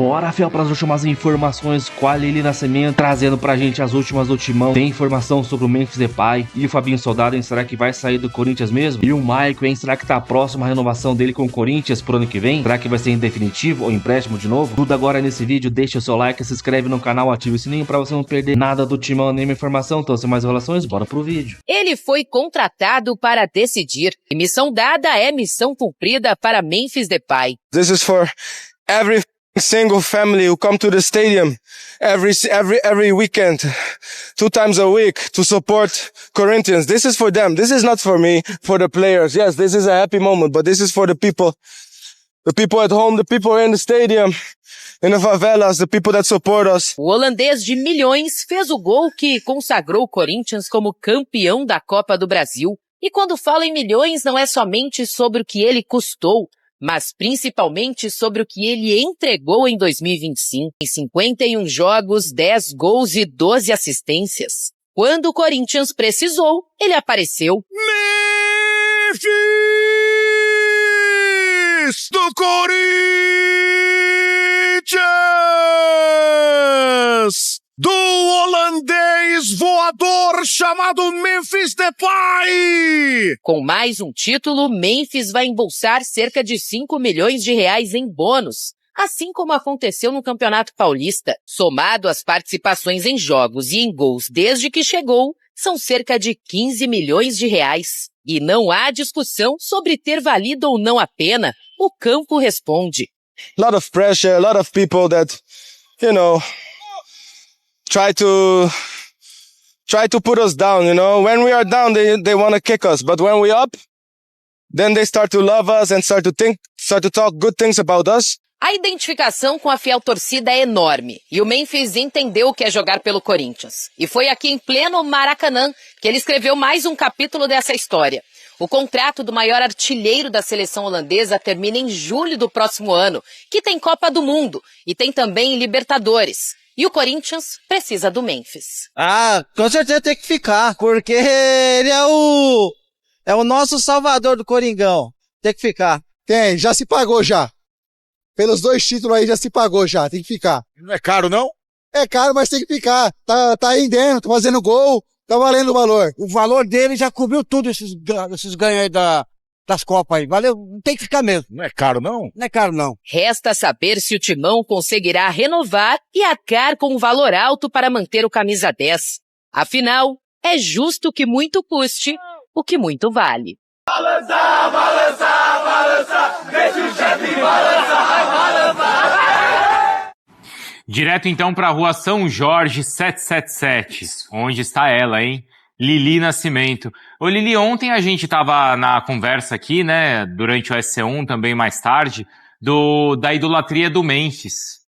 Bora, fiel, para as últimas informações com a Lili Nascimento, trazendo pra gente as últimas do Timão. Tem informação sobre o Memphis Depay e o Fabinho Soldado, hein? Será que vai sair do Corinthians mesmo? E o Maicon, hein? Será que tá próximo a renovação dele com o Corinthians pro ano que vem? Será que vai ser em definitivo ou empréstimo de novo? Tudo agora nesse vídeo, deixa o seu like, se inscreve no canal, ativa o sininho pra você não perder nada do Timão, nenhuma informação. Então, sem mais enrolações, bora pro vídeo. Ele foi contratado para decidir. E missão dada é missão cumprida para Memphis Depay. This is for every single family who come to the stadium every weekend, 2 times a week to support Corinthians. This is for them. This is not for me, for the players. Yes, this is a happy moment, but this is for the people at home, the people in the stadium, in the favelas, the people that support us. O holandês de milhões fez o gol que consagrou o Corinthians como campeão da Copa do Brasil. E quando falo em milhões, não é somente sobre o que ele custou, mas principalmente sobre o que ele entregou em 2025. Em 51 jogos, 10 gols e 12 assistências. Quando o Corinthians precisou, ele apareceu. Memphis do Corinthians! Do holandês voador chamado Memphis Depay! Com mais um título, Memphis vai embolsar cerca de 5 milhões de reais em bônus, assim como aconteceu no Campeonato Paulista. Somado às participações em jogos e em gols desde que chegou, são cerca de 15 milhões de reais. E não há discussão sobre ter valido ou não a pena. O campo responde. A lot of pressure, a lot of people that, try to put us down, When we are down, they want to kick us. But when we're up, then they start to love us and start to talk good things about us. A identificação com a fiel torcida é enorme. E o Memphis entendeu o que é jogar pelo Corinthians. E foi aqui em pleno Maracanã que ele escreveu mais um capítulo dessa história. O contrato do maior artilheiro da seleção holandesa termina em julho do próximo ano, que tem Copa do Mundo e tem também Libertadores. E o Corinthians precisa do Memphis. Ah, com certeza tem que ficar, porque ele é o nosso salvador do Coringão. Tem que ficar. Tem, já se pagou já. Pelos 2 títulos aí já se pagou já, tem que ficar. Não é caro, não? É caro, mas tem que ficar. Tá rendendo, tá fazendo gol, tá valendo o valor. O valor dele já cobriu tudo esses ganhos aí das Copas aí. Valeu, tem que ficar mesmo. Não é caro, não? Não é caro, não. Resta saber se o Timão conseguirá renovar e arcar com um valor alto para manter o camisa 10. Afinal, é justo que muito custe o que muito vale. Balançar, balançar, balançar, deixa o chefe balançar. Direto então para a rua São Jorge 777, onde está ela, hein? Lili Nascimento. Ô Lili, ontem a gente tava na conversa aqui, né, durante o SC1, também mais tarde, da idolatria do Memphis.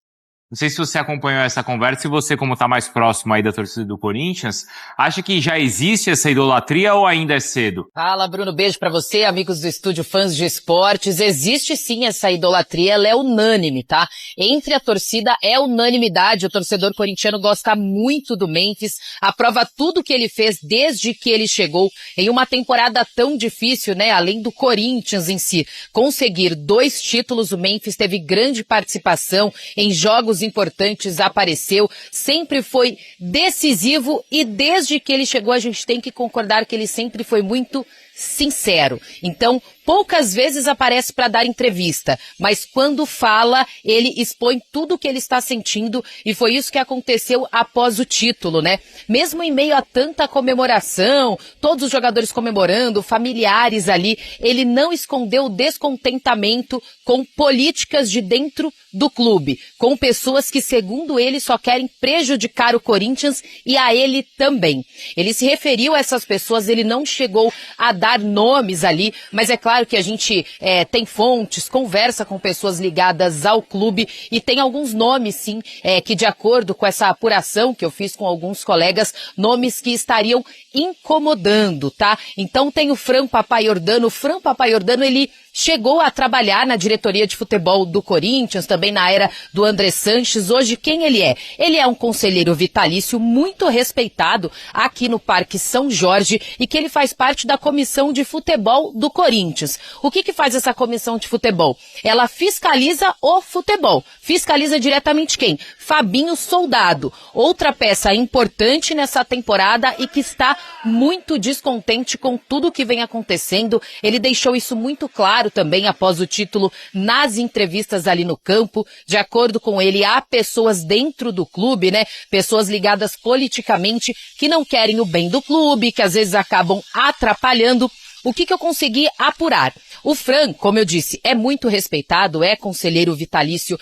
Não sei se você acompanhou essa conversa e você, como tá mais próximo aí da torcida do Corinthians, acha que já existe essa idolatria ou ainda é cedo? Fala, Bruno, beijo pra você, amigos do Estúdio Fãs de Esportes. Existe sim essa idolatria, ela é unânime, tá? Entre a torcida é unanimidade, o torcedor corintiano gosta muito do Memphis, aprova tudo que ele fez desde que ele chegou em uma temporada tão difícil, né? Além do Corinthians em si conseguir 2 títulos, o Memphis teve grande participação em jogos importantes, apareceu, sempre foi decisivo e desde que ele chegou a gente tem que concordar que ele sempre foi muito sincero. Então, poucas vezes aparece para dar entrevista, mas quando fala, ele expõe tudo o que ele está sentindo e foi isso que aconteceu após o título, né? Mesmo em meio a tanta comemoração, todos os jogadores comemorando, familiares ali, ele não escondeu o descontentamento com políticas de dentro do clube, com pessoas que, segundo ele, só querem prejudicar o Corinthians e a ele também. Ele se referiu a essas pessoas, ele não chegou a dar nomes ali, mas é claro que a gente tem fontes, conversa com pessoas ligadas ao clube e tem alguns nomes, sim, que de acordo com essa apuração que eu fiz com alguns colegas, nomes que estariam incomodando, tá? Então tem o Fran Papaiordano. O Fran Papaiordano, ele chegou a trabalhar na diretoria de futebol do Corinthians, também na era do André Sanches. Hoje, quem ele é? Ele é um conselheiro vitalício muito respeitado aqui no Parque São Jorge e que ele faz parte da comissão de futebol do Corinthians. O que faz essa comissão de futebol? Ela fiscaliza o futebol. Fiscaliza diretamente quem? Fabinho Soldado, outra peça importante nessa temporada e que está muito descontente com tudo que vem acontecendo. Ele deixou isso muito claro também após o título nas entrevistas ali no campo. De acordo com ele, há pessoas dentro do clube, né? Pessoas ligadas politicamente que não querem o bem do clube, que às vezes acabam atrapalhando. O que eu consegui apurar? O Fran, como eu disse, é muito respeitado, é conselheiro vitalício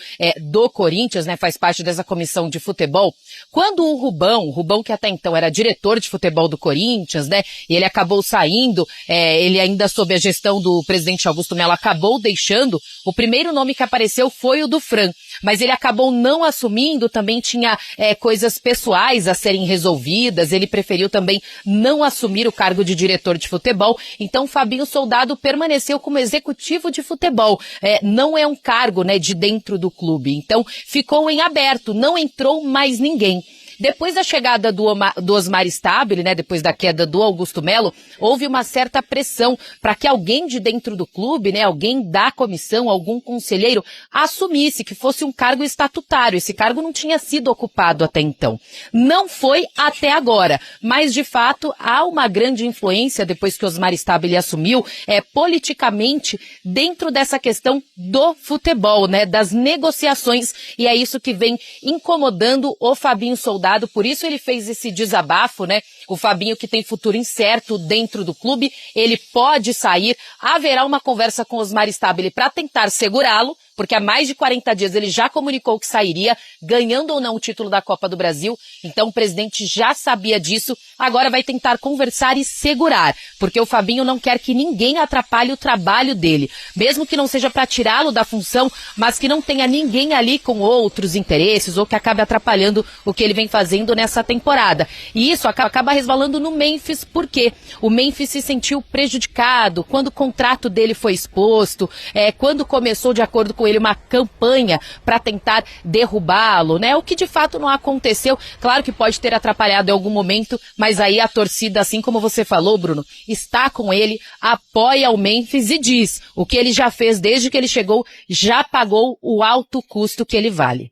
do Corinthians, né? Faz parte dessa comissão de futebol. Quando o Rubão, que até então era diretor de futebol do Corinthians, né? E ele acabou saindo, ele ainda sob a gestão do presidente Augusto Melo acabou deixando, o primeiro nome que apareceu foi o do Fran. Mas ele acabou não assumindo, também tinha coisas pessoais a serem resolvidas, ele preferiu também não assumir o cargo de diretor de futebol, então Fabinho Soldado permaneceu como executivo de futebol, não é um cargo, né, de dentro do clube, então ficou em aberto, não entrou mais ninguém. Depois da chegada do Osmar Stabile, né, depois da queda do Augusto Melo, houve uma certa pressão para que alguém de dentro do clube, né, alguém da comissão, algum conselheiro, assumisse que fosse um cargo estatutário. Esse cargo não tinha sido ocupado até então. Não foi até agora, mas de fato há uma grande influência depois que Osmar Stabile assumiu, politicamente dentro dessa questão do futebol, né, das negociações, e é isso que vem incomodando o Fabinho Soldado. Por isso ele fez esse desabafo, né? O Fabinho, que tem futuro incerto dentro do clube, ele pode sair. Haverá uma conversa com Osmar Stabile para tentar segurá-lo, porque há mais de 40 dias ele já comunicou que sairia, ganhando ou não o título da Copa do Brasil. Então o presidente já sabia disso, agora vai tentar conversar e segurar, porque o Fabinho não quer que ninguém atrapalhe o trabalho dele, mesmo que não seja para tirá-lo da função, mas que não tenha ninguém ali com outros interesses ou que acabe atrapalhando o que ele vem fazendo nessa temporada. E isso acaba resvalando no Memphis, porque o Memphis se sentiu prejudicado quando o contrato dele foi exposto, quando começou, de acordo com ele, uma campanha para tentar derrubá-lo, né? O que de fato não aconteceu. Claro que pode ter atrapalhado em algum momento, mas aí a torcida, assim como você falou, Bruno, está com ele, apoia o Memphis e diz: o que ele já fez desde que ele chegou, já pagou o alto custo que ele vale.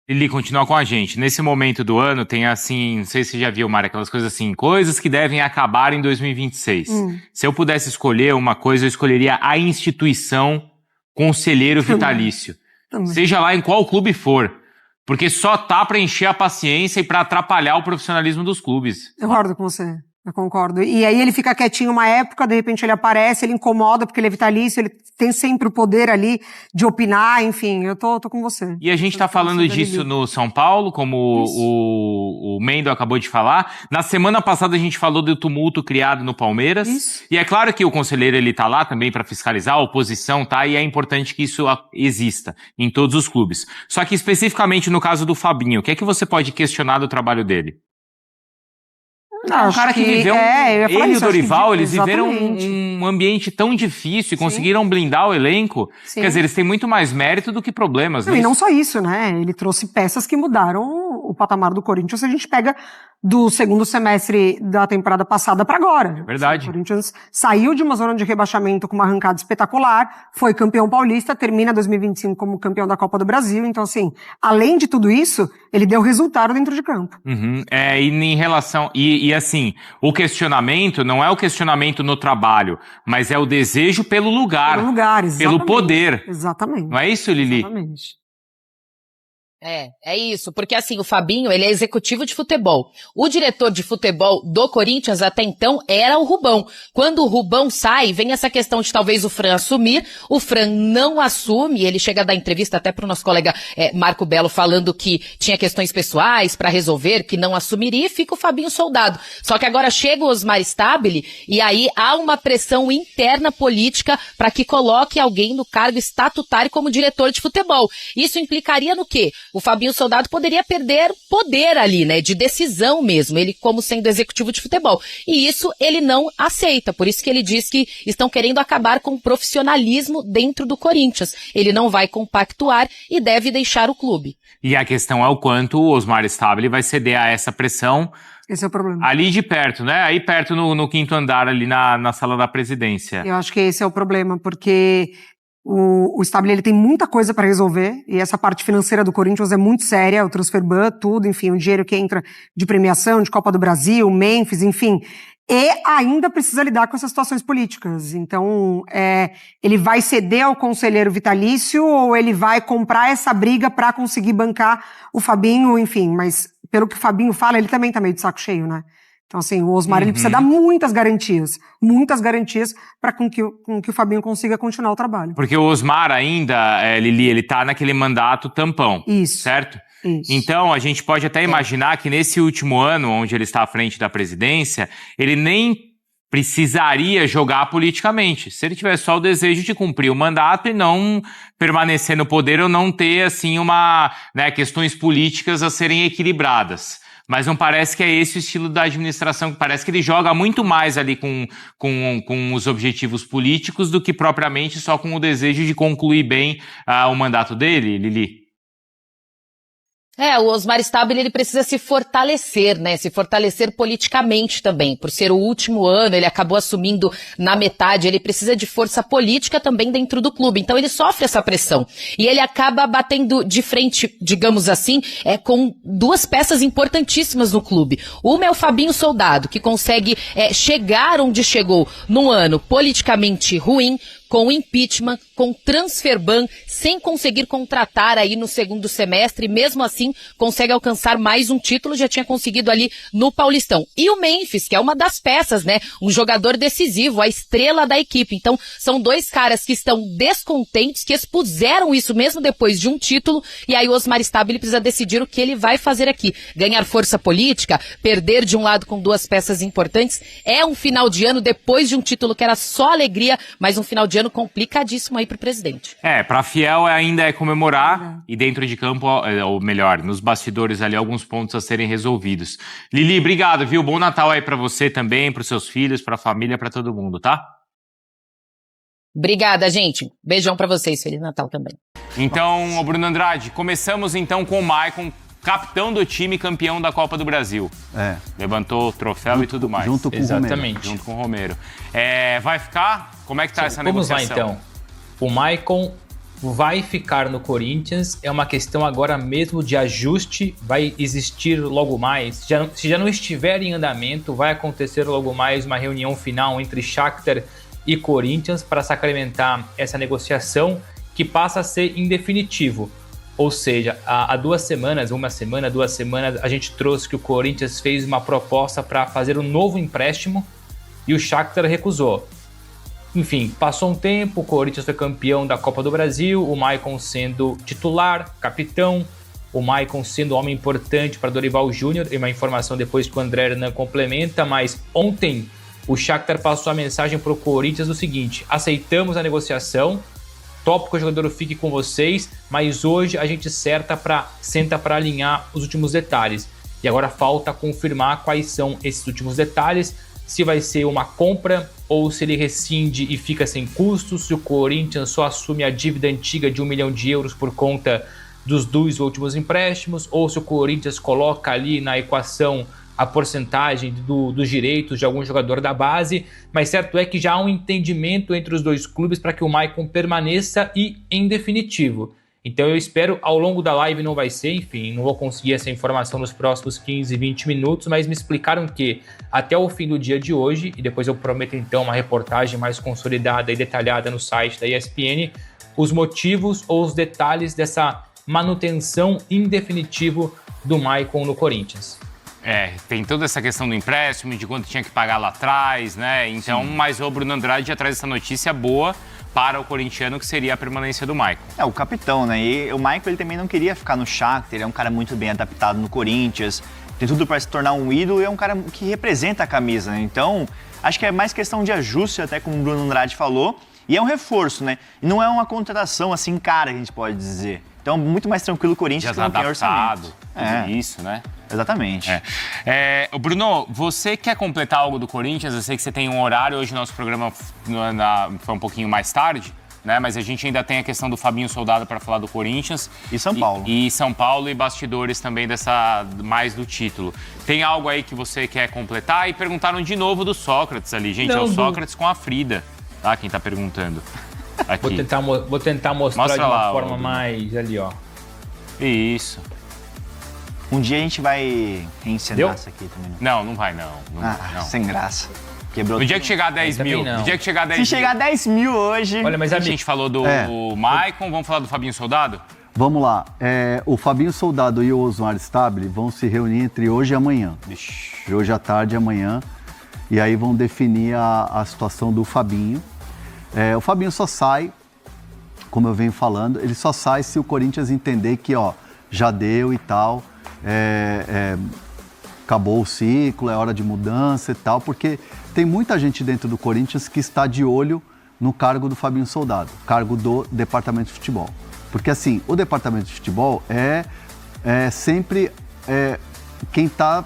Lili, continua com a gente. Nesse momento do ano tem assim, não sei se você já viu, Mara, aquelas coisas assim, coisas que devem acabar em 2026. Se eu pudesse escolher uma coisa, eu escolheria a instituição conselheiro vitalício. Seja lá em qual clube for. Porque só tá pra encher a paciência e pra atrapalhar o profissionalismo dos clubes. Eu concordo com você. Eu concordo. E aí ele fica quietinho uma época, de repente ele aparece, ele incomoda porque ele é vitalício, ele tem sempre o poder ali de opinar, enfim, eu tô com você. E a gente tá falando disso no São Paulo, como o Mendo acabou de falar. Na semana passada a gente falou do tumulto criado no Palmeiras. Isso. E é claro que o conselheiro ele tá lá também pra fiscalizar, a oposição tá, e é importante que isso exista em todos os clubes. Só que especificamente no caso do Fabinho, o que é que você pode questionar do trabalho dele? Não, um cara que viveu ele e o Dorival, eles viveram um ambiente tão difícil e conseguiram blindar o elenco. Sim. Quer dizer, eles têm muito mais mérito do que problemas. Não, e não só isso, né? Ele trouxe peças que mudaram o patamar do Corinthians. Se a gente pega do segundo semestre da temporada passada para agora. É verdade. O Corinthians saiu de uma zona de rebaixamento com uma arrancada espetacular, foi campeão paulista, termina 2025 como campeão da Copa do Brasil. Então, assim, além de tudo isso, ele deu resultado dentro de campo. Uhum. E em relação... E assim, o questionamento não é o questionamento no trabalho, mas é o desejo pelo lugar. Pelo lugar, exatamente. Pelo poder. Exatamente. Não é isso, Lili? Exatamente. É isso, porque assim, o Fabinho, ele é executivo de futebol. O diretor de futebol do Corinthians até então era o Rubão. Quando o Rubão sai, vem essa questão de talvez o Fran assumir, o Fran não assume, ele chega a dar entrevista até pro nosso colega Marco Belo falando que tinha questões pessoais para resolver, que não assumiria, e fica o Fabinho Soldado. Só que agora chega o Osmar Stabile e aí há uma pressão interna política para que coloque alguém no cargo estatutário como diretor de futebol. Isso implicaria no quê? o Fabinho Soldado poderia perder poder ali, né, de decisão mesmo, ele como sendo executivo de futebol. E isso ele não aceita, por isso que ele diz que estão querendo acabar com o profissionalismo dentro do Corinthians. Ele não vai compactuar e deve deixar o clube. E a questão é o quanto o Osmar Stabile vai ceder a essa pressão. Esse é o problema. Ali de perto, né? Aí perto no quinto andar, ali na sala da presidência. Eu acho que esse é o problema, porque o Stabile, ele tem muita coisa para resolver, e essa parte financeira do Corinthians é muito séria, o transferban, tudo, enfim, o dinheiro que entra de premiação, de Copa do Brasil, Memphis, enfim, e ainda precisa lidar com essas situações políticas. Então, ele vai ceder ao conselheiro vitalício ou ele vai comprar essa briga para conseguir bancar o Fabinho, enfim, mas pelo que o Fabinho fala, ele também tá meio de saco cheio, né? Então, assim, o Osmar, ele precisa dar muitas garantias para que o Fabinho consiga continuar o trabalho. Porque o Osmar ainda, Lili, ele tá naquele mandato tampão. Isso. Certo? Isso. Então, a gente pode até imaginar que nesse último ano, onde ele está à frente da presidência, ele nem precisaria jogar politicamente. Se ele tivesse só o desejo de cumprir o mandato e não permanecer no poder ou não ter, assim, questões políticas a serem equilibradas. Mas não parece que é esse o estilo da administração, parece que ele joga muito mais ali com os objetivos políticos do que propriamente só com o desejo de concluir bem o mandato dele, Lili. O Osmar Stabile, ele precisa se fortalecer, né? Se fortalecer politicamente também. Por ser o último ano, ele acabou assumindo na metade, ele precisa de força política também dentro do clube. Então ele sofre essa pressão. E ele acaba batendo de frente, digamos assim, com duas peças importantíssimas no clube. Uma é o Fabinho Soldado, que consegue chegar onde chegou num ano politicamente ruim, com impeachment, com transferban, sem conseguir contratar aí no segundo semestre, mesmo assim consegue alcançar mais um título, já tinha conseguido ali no Paulistão. E o Memphis, que é uma das peças, né, um jogador decisivo, a estrela da equipe. Então, são dois caras que estão descontentes, que expuseram isso mesmo depois de um título, e aí o Osmar Stabile precisa decidir o que ele vai fazer aqui. Ganhar força política, perder de um lado com duas peças importantes, é um final de ano depois de um título que era só alegria, mas um final de ano complicadíssimo aí pro presidente. Pra Fiel ainda é comemorar e dentro de campo, ou melhor, nos bastidores ali, alguns pontos a serem resolvidos. Lili, obrigado, viu? Bom Natal aí pra você também, pros seus filhos, pra família, pra todo mundo, tá? Obrigada, gente. Beijão pra vocês. Feliz Natal também. Então, Bruno Andrade, começamos então com o Maicon, capitão do time, campeão da Copa do Brasil. Levantou o troféu e tudo mais. Junto com o Romero. Junto com o Romero. Vai ficar? Como é que tá essa negociação? Vamos lá, então. O Maicon vai ficar no Corinthians, é uma questão agora mesmo de ajuste, vai existir logo mais, se já não estiver em andamento, vai acontecer logo mais uma reunião final entre Shakhtar e Corinthians para sacramentar essa negociação que passa a ser em definitivo. Ou seja, há 2 semanas, 2 semanas, a gente trouxe que o Corinthians fez uma proposta para fazer um novo empréstimo e o Shakhtar recusou. Enfim, passou um tempo, o Corinthians foi campeão da Copa do Brasil, o Maicon sendo titular, capitão, o Maicon sendo homem importante para Dorival Júnior, e uma informação depois que o André Hernan complementa, mas ontem o Shakhtar passou a mensagem para o Corinthians do seguinte: aceitamos a negociação, topo que o jogador fique com vocês, mas hoje a gente senta para alinhar os últimos detalhes. E agora falta confirmar quais são esses últimos detalhes, se vai ser uma compra ou se ele rescinde e fica sem custos, se o Corinthians só assume a dívida antiga de 1 milhão de euros por conta dos 2 últimos empréstimos, ou se o Corinthians coloca ali na equação a porcentagem dos direitos de algum jogador da base, mas certo é que já há um entendimento entre os dois clubes para que o Maicon permaneça e em definitivo. Então eu espero, ao longo da live não vai ser, enfim, não vou conseguir essa informação nos próximos 15, 20 minutos, mas me explicaram que até o fim do dia de hoje, e depois eu prometo então uma reportagem mais consolidada e detalhada no site da ESPN, os motivos ou os detalhes dessa manutenção em definitivo do Maicon no Corinthians. Tem toda essa questão do empréstimo, de quanto tinha que pagar lá atrás, né? Então, mas o Bruno Andrade já traz essa notícia boa para o corintiano, que seria a permanência do Maicon. O capitão, né? E o Maicon, ele também não queria ficar no Shakhtar, ele é um cara muito bem adaptado no Corinthians, tem tudo para se tornar um ídolo e é um cara que representa a camisa, né? Então, acho que é mais questão de ajuste, até como o Bruno Andrade falou, e é um reforço, né? E não é uma contratação assim cara, que a gente pode dizer. Então, muito mais tranquilo o Corinthians que não tem orçamento. Isso, né? Exatamente. Bruno, você quer completar algo do Corinthians? Eu sei que você tem um horário, hoje nosso programa foi um pouquinho mais tarde, né? Mas a gente ainda tem a questão do Fabinho Soldado para falar do Corinthians. E São Paulo. E São Paulo e bastidores também mais do título. Tem algo aí que você quer completar? E perguntaram de novo do Sócrates ali. Gente, é o Sócrates com a Frida, tá? Quem tá perguntando. Aqui. Vou tentar mostrar Mostra de uma lá, forma mais ali, ó. Isso. Um dia a gente vai reencenar isso aqui também. Não vai não. Não. Sem graça. Quebrou No dia que chegar a 10 mil. No dia que chegar a 10 Se chegar a 10 mil hoje... Olha, mas a gente falou do Maicon, vamos falar do Fabinho Soldado? Vamos lá. O Fabinho Soldado e o Osmar Stabile vão se reunir entre hoje e amanhã. Entre hoje à tarde e amanhã. E aí vão definir a situação do Fabinho. O Fabinho só sai, como eu venho falando, ele só sai se o Corinthians entender que, já deu e tal, acabou o ciclo, é hora de mudança e tal, porque tem muita gente dentro do Corinthians que está de olho no cargo do Fabinho Soldado, cargo do Departamento de Futebol. Porque, assim, o Departamento de Futebol é sempre quem está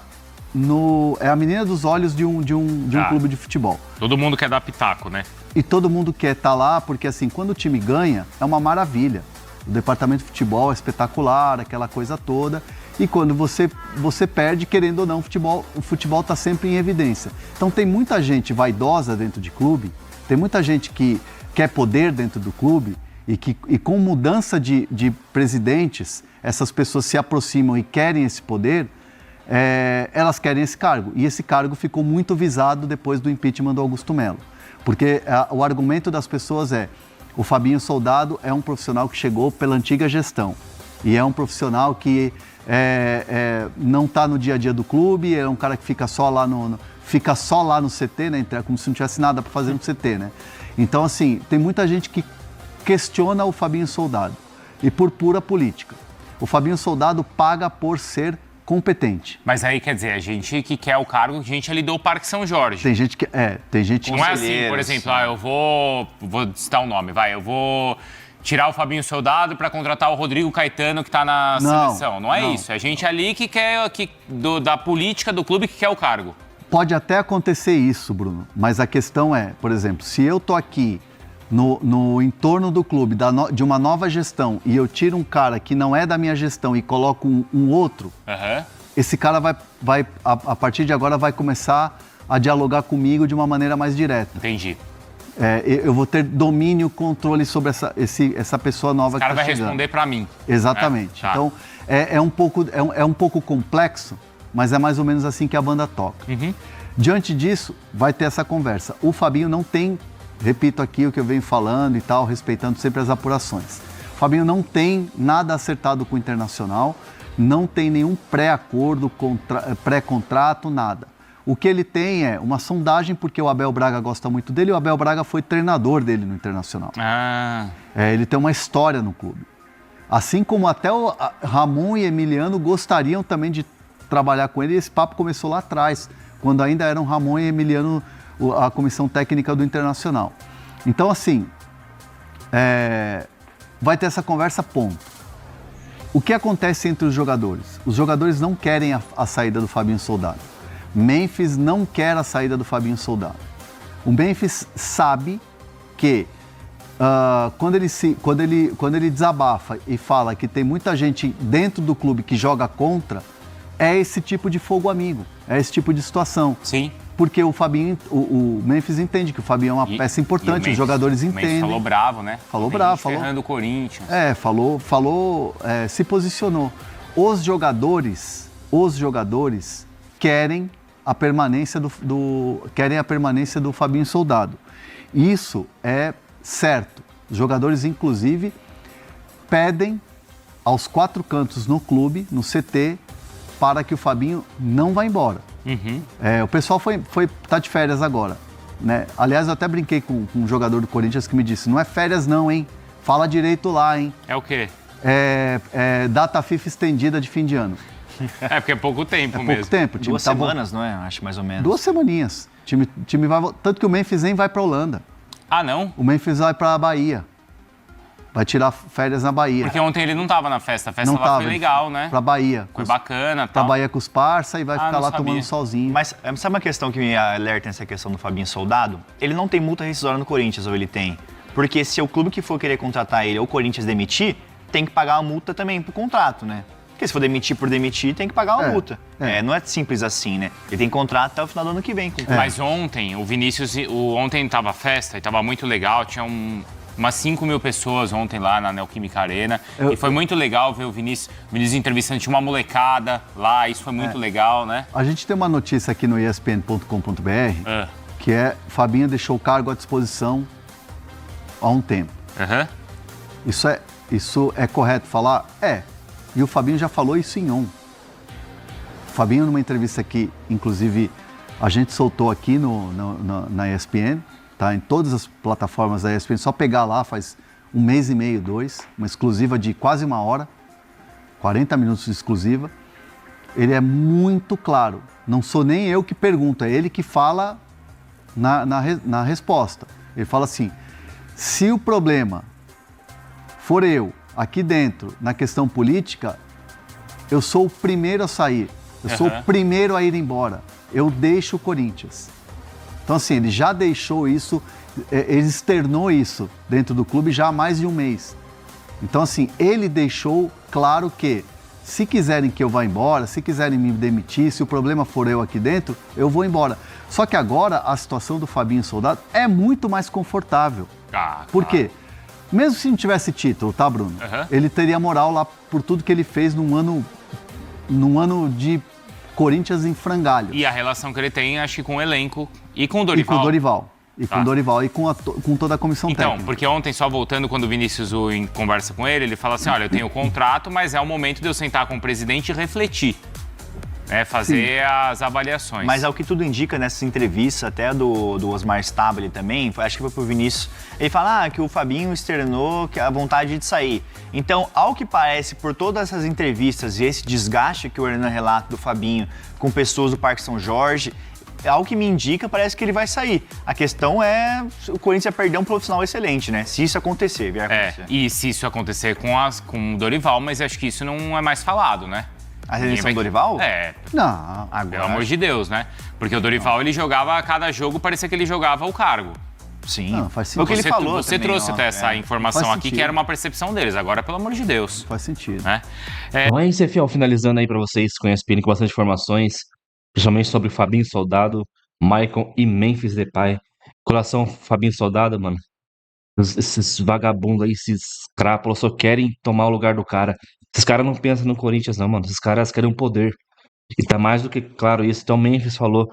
é a menina dos olhos de um clube de futebol. Todo mundo quer dar pitaco, né? E todo mundo quer estar lá, porque assim, quando o time ganha, é uma maravilha. O departamento de futebol é espetacular, aquela coisa toda. E quando você perde, querendo ou não, o futebol está sempre em evidência. Então tem muita gente vaidosa dentro de clube, tem muita gente que quer poder dentro do clube e com mudança de presidentes, essas pessoas se aproximam e querem esse poder, elas querem esse cargo. E esse cargo ficou muito visado depois do impeachment do Augusto Melo. Porque o argumento das pessoas o Fabinho Soldado é um profissional que chegou pela antiga gestão. E é um profissional que não está no dia a dia do clube, é um cara que fica só lá no CT, né? Como se não tivesse nada para fazer no CT, né? Então, assim, tem muita gente que questiona o Fabinho Soldado. E por pura política. O Fabinho Soldado paga por ser competente. Mas aí, quer dizer, a gente que quer o cargo, a gente ali do Parque São Jorge. Tem gente que... Não é assim, por exemplo, eu vou citar um nome, eu vou tirar o Fabinho Soldado para contratar o Rodrigo Caetano, que está na seleção. Não é isso. É gente ali que quer, da política do clube, que quer o cargo. Pode até acontecer isso, Bruno, mas a questão é, por exemplo, se eu tô aqui no entorno do clube, de uma nova gestão, e eu tiro um cara que não é da minha gestão e coloco um outro, esse cara vai a partir de agora, vai começar a dialogar comigo de uma maneira mais direta. Entendi. Eu vou ter domínio, controle sobre essa pessoa nova que está chegando. O cara vai responder para mim. Exatamente. Tá. Então, é um pouco complexo, mas é mais ou menos assim que a banda toca. Diante disso, vai ter essa conversa. O Fabinho não tem... Repito aqui o que eu venho falando e tal, respeitando sempre as apurações. O Fabinho não tem nada acertado com o Internacional, não tem nenhum pré-acordo, pré-contrato, nada. O que ele tem é uma sondagem, porque o Abel Braga gosta muito dele, e o Abel Braga foi treinador dele no Internacional. Ele tem uma história no clube. Assim como até o Ramon e Emiliano gostariam também de trabalhar com ele, e esse papo começou lá atrás, quando ainda eram Ramon e Emiliano a comissão técnica do Internacional. Então, assim, vai ter essa conversa, ponto. O que acontece entre os jogadores? Os jogadores não querem a saída do Fabinho Soldado. Memphis não quer a saída do Fabinho Soldado. O Memphis sabe que quando ele desabafa e fala que tem muita gente dentro do clube que joga contra, é esse tipo de fogo amigo, é esse tipo de situação. Sim. Porque o Fabinho, o Memphis entende que o Fabinho é uma peça importante, os jogadores entendem. O Memphis falou bravo, né? Falou bravo, falou. Ferrando o Corinthians. Se posicionou. Os jogadores querem a permanência do Fabinho Soldado. Isso é certo. Os jogadores, inclusive, pedem aos quatro cantos no clube, no CT, para que o Fabinho não vá embora. O pessoal tá de férias agora, né? Aliás, eu até brinquei com um jogador do Corinthians que me disse, não é férias não, hein? Fala direito lá, hein? É o quê? Data FIFA estendida de fim de ano. Porque é pouco tempo mesmo. Pouco tempo. 2 semanas, não é? Acho mais ou menos. 2 semaninhas. Time vai... Tanto que o Memphis nem vai pra Holanda. Ah, não? O Memphis vai pra Bahia. Vai tirar férias na Bahia. Porque ontem ele não tava na festa. A festa Não lá tava, foi legal, né? Pra Bahia. Foi bacana, Pra tal. Bahia com os parça e vai ficar não lá sabia. tomando solzinho. Mas sabe uma questão que me alerta nessa questão do Fabinho Soldado? Ele não tem multa rescisória no Corinthians, ou ele tem? Porque se o clube que for querer contratar ele ou o Corinthians demitir, tem que pagar a multa também pro contrato, né? Porque se for demitir por demitir, tem que pagar uma multa. Não é simples assim, né? Ele tem contrato até o final do ano que vem. Mas ontem, o Vinícius, ontem tava festa e tava muito legal, tinha umas 5 mil pessoas ontem lá na Neoquímica Arena. E foi muito legal ver o Vinícius entrevistando, tinha uma molecada lá, isso foi muito legal, né? A gente tem uma notícia aqui no espn.com.br que Fabinho deixou o cargo à disposição há um tempo. Isso é correto falar? É. E o Fabinho já falou isso em on. O Fabinho, numa entrevista que, inclusive, a gente soltou aqui na ESPN, tá? Em todas as plataformas da ESPN, só pegar lá faz 1 mês e meio, 2, uma exclusiva de quase 1 hora, 40 minutos de exclusiva. Ele é muito claro. Não sou nem eu que pergunto, é ele que fala na resposta. Ele fala assim, se o problema for eu, aqui dentro, na questão política, eu sou o primeiro a sair, eu sou o primeiro a ir embora, eu deixo o Corinthians. Então, assim, ele já deixou isso, ele externou isso dentro do clube já há mais de 1 mês. Então, assim, ele deixou claro que, se quiserem que eu vá embora, se quiserem me demitir, se o problema for eu aqui dentro, eu vou embora. Só que agora a situação do Fabinho Soldado é muito mais confortável. Por quê? Mesmo se não tivesse título, tá, Bruno? Ele teria moral lá por tudo que ele fez num ano de Corinthians em frangalho. E a relação que ele tem, acho que com o elenco e com o Dorival. E com o Dorival. Com o Dorival e com toda a comissão técnica. Então, porque ontem, só voltando, quando o Vinícius conversa com ele fala assim, olha, eu tenho o contrato, mas é o momento de eu sentar com o presidente e refletir. Fazer as avaliações. Mas ao que tudo indica nessa entrevista, até do Osmar Stabile também, acho que foi pro Vinícius, ele fala que o Fabinho externou a vontade de sair. Então, ao que parece, por todas essas entrevistas e esse desgaste que o Hernan relata do Fabinho com pessoas do Parque São Jorge, ao que me indica, parece que ele vai sair. A questão é, o Corinthians vai perder um profissional excelente, né? Se isso acontecer, vier acontecer. E se isso acontecer com o Dorival, mas acho que isso não é mais falado, né? A redenção do Dorival? Não. Agora, pelo amor de Deus, né? Porque o Dorival, ele jogava a cada jogo, parecia que ele jogava o cargo. Sim. Não, faz Foi o que ele falou Você também, trouxe até essa informação aqui, que era uma percepção deles. Agora, pelo amor de Deus. Faz sentido. Né? Então é isso, Fiel, finalizando aí pra vocês com a ESPN com bastante informações, principalmente sobre Fabinho Soldado, Maicon e Memphis Depay. Coração, Fabinho Soldado, mano. Esses vagabundos aí, esses crápulas, só querem tomar o lugar do cara. Esses caras não pensam no Corinthians, não, mano. Esses caras querem um poder. E tá mais do que claro isso. Então o Memphis falou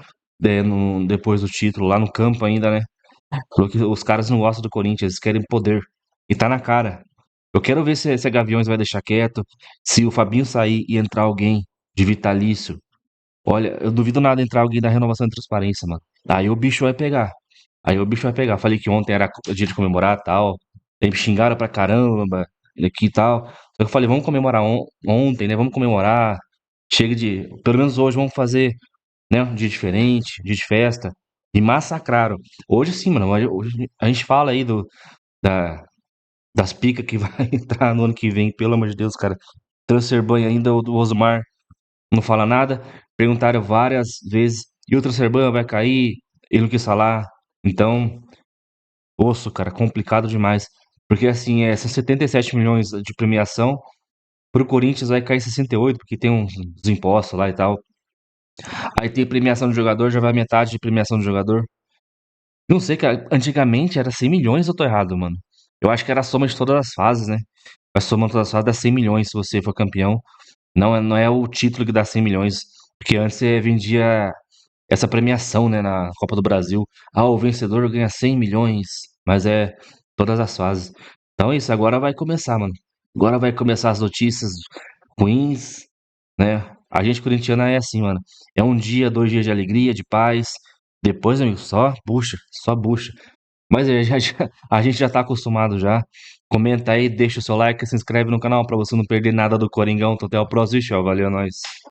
depois do título, lá no campo ainda, né? Falou que os caras não gostam do Corinthians, eles querem poder. E tá na cara. Eu quero ver se a Gaviões vai deixar quieto. Se o Fabinho sair e entrar alguém de vitalício. Olha, eu duvido nada entrar alguém da renovação e transparência, mano. Aí o bicho vai pegar. Falei que ontem era dia de comemorar e tal. Aí me xingaram pra caramba aqui e tal. Só que eu falei, vamos comemorar ontem, né? Vamos comemorar. Chega de. Pelo menos hoje vamos fazer, né? Um dia diferente, um dia de festa. E massacraram. Hoje sim, mano. Hoje a gente fala aí das picas que vai entrar no ano que vem. Pelo amor de Deus, cara. Transfer Ban ainda, o Osmar não fala nada. Perguntaram várias vezes. E o Transfer Ban vai cair? Ele não quis falar. Então, osso, cara, complicado demais. Porque assim, são 77 milhões de premiação. Pro Corinthians vai cair 68, porque tem uns impostos lá e tal. Aí tem premiação do jogador, já vai metade de premiação do jogador. Não sei, cara, antigamente era 100 milhões, eu tô errado, mano. Eu acho que era a soma de todas as fases, né? A soma de todas as fases dá 100 milhões se você for campeão. Não é o título que dá 100 milhões. Porque antes você vendia essa premiação, né, na Copa do Brasil. O vencedor ganha 100 milhões, mas é todas as fases. Então é isso, agora vai começar, mano. Agora vai começar as notícias ruins, né? A gente corintiana é assim, mano. É 1 dia, 2 dias de alegria, de paz. Depois, amigo, só bucha. Mas a gente já tá acostumado já. Comenta aí, deixa o seu like, se inscreve no canal pra você não perder nada do Coringão. Até o próximo, valeu, é nóis.